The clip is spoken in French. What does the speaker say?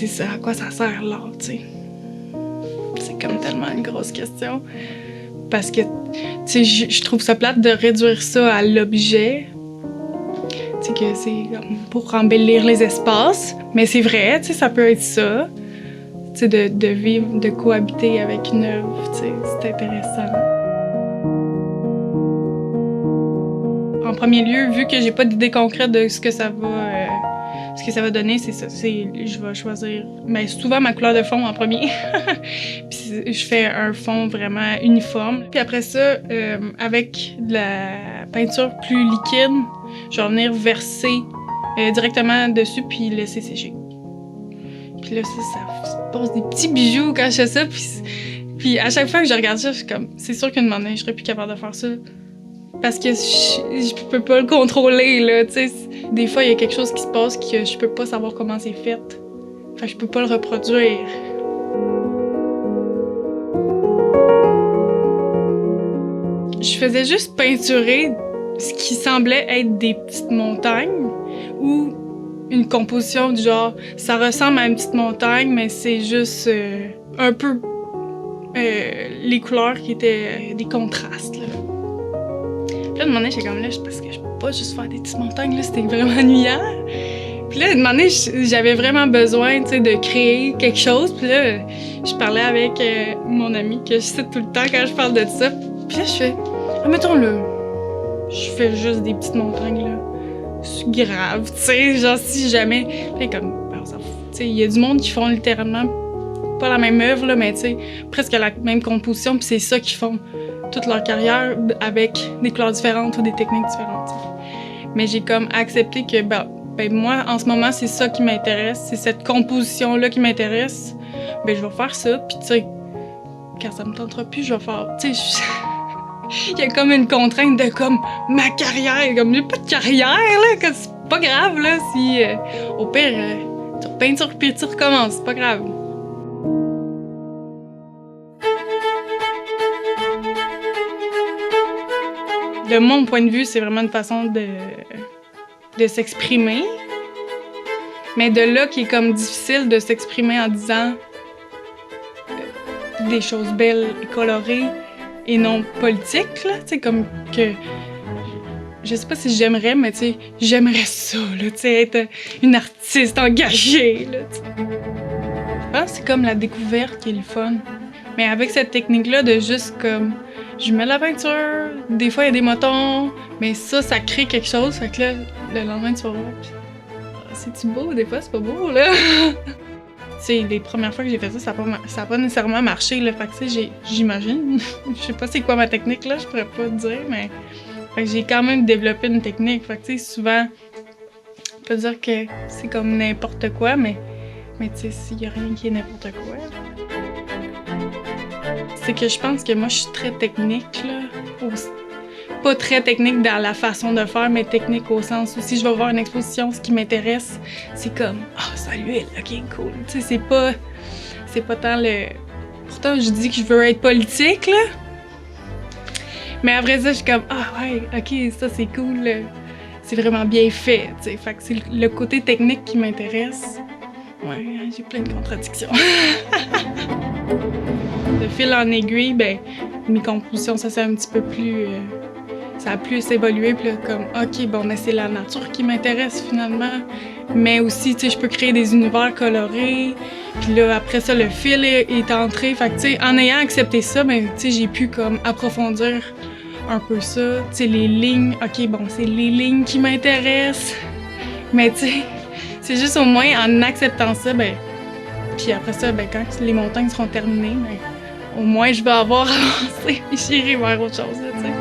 c'est ça, à quoi ça sert l'art, tu sais? C'est comme tellement une grosse question. Parce que, tu sais, je trouve ça plate de réduire ça à l'objet. Tu sais, que c'est pour embellir les espaces. Mais c'est vrai, tu sais, ça peut être ça. Tu sais, de vivre, de cohabiter avec une œuvre, tu sais, c'est intéressant. En premier lieu, vu que j'ai pas d'idée concrète de ce que ça va donner, c'est ça. Je vais choisir souvent ma couleur de fond en premier. Puis je fais un fond vraiment uniforme. Puis après ça, avec de la peinture plus liquide, je vais venir verser directement dessus puis laisser sécher. Puis là, ça se pose des petits bijoux quand je fais ça. Puis à chaque fois que je regarde ça, je suis comme, c'est sûr qu'une moment donné, je serais plus capable de faire ça. Parce que je peux pas le contrôler, là, tu sais. Des fois, il y a quelque chose qui se passe que je peux pas savoir comment c'est fait. Fait que je peux pas le reproduire. Je faisais juste peinturer ce qui semblait être des petites montagnes ou une composition du genre, ça ressemble à une petite montagne, mais c'est juste un peu les couleurs qui étaient des contrastes, là. Puis là, de un moment donné, j'étais comme là, parce que je peux pas juste faire des petites montagnes, là, c'était vraiment ennuyant. Puis là, de un moment donné, j'avais vraiment besoin, tu sais, de créer quelque chose. Puis là, je parlais avec mon ami que je cite tout le temps quand je parle de ça. Puis là, je fais, mettons là, je fais juste des petites montagnes, là. C'est grave, tu sais, genre si jamais. Puis comme, ben, on s'en fout. Tu sais, il y a du monde qui font littéralement pas la même œuvre, là, mais tu sais, presque la même composition, puis c'est ça qu'ils font toute leur carrière avec des couleurs différentes ou des techniques différentes. Mais j'ai comme accepté que ben moi, en ce moment, c'est ça qui m'intéresse, c'est cette composition-là qui m'intéresse. Ben je vais faire ça, puis tu sais, quand ça me tentera plus, je vais faire, tu sais, il y a comme une contrainte de comme ma carrière, comme j'ai pas de carrière, là, que c'est pas grave, là, si au pire, tu repeintes puis tu recommences, c'est pas grave. De mon point de vue, c'est vraiment une façon de s'exprimer. Mais de là qui est comme difficile de s'exprimer en disant des choses belles et colorées et non politiques, là, tu sais, comme que... Je sais pas si j'aimerais, mais tu sais, j'aimerais ça, là, tu sais, être une artiste engagée, là, t'sais. Je pense que c'est comme la découverte qui est le fun. Mais avec cette technique-là de juste comme... Je mets de la peinture, des fois il y a des motons, mais ça crée quelque chose, fait que là, le lendemain tu vas voir, pis... c'est-tu beau? Des fois c'est pas beau, là! Tu sais, les premières fois que j'ai fait ça, ça a pas nécessairement marché, là, fait que tu sais, j'imagine. Je sais pas c'est quoi ma technique, là, je pourrais pas te dire, mais... Fait que j'ai quand même développé une technique, fait que tu sais, souvent, on peut dire que c'est comme n'importe quoi, mais tu sais, s'il y a rien qui est n'importe quoi... C'est que je pense que moi, je suis très technique, là. Pas très technique dans la façon de faire, mais technique au sens où si je vais voir une exposition, ce qui m'intéresse, c'est comme « Ah, oh, c'est l'huile, ok, cool ». Tu sais, c'est pas tant le... Pourtant, je dis que je veux être politique, là. Mais après ça, je suis comme « Ah ouais, ok, ça c'est cool, c'est vraiment bien fait », tu sais. Fait que c'est le côté technique qui m'intéresse. Ouais, j'ai plein de contradictions. De fil en aiguille, ben mes compositions, ça c'est un petit peu plus... ça a plus évolué, puis là, comme, OK, bon, mais c'est la nature qui m'intéresse finalement. Mais aussi, tu sais, je peux créer des univers colorés. Puis là, après ça, le fil est entré. Fait que, tu sais, en ayant accepté ça, ben, tu sais, j'ai pu comme approfondir un peu ça. Tu sais, les lignes, OK, bon, c'est les lignes qui m'intéressent. Mais tu sais, c'est juste au moins en acceptant ça, ben, puis après ça, ben, quand les montagnes seront terminées, ben, au moins je vais avoir avancé et j'irai vers autre chose, tu sais.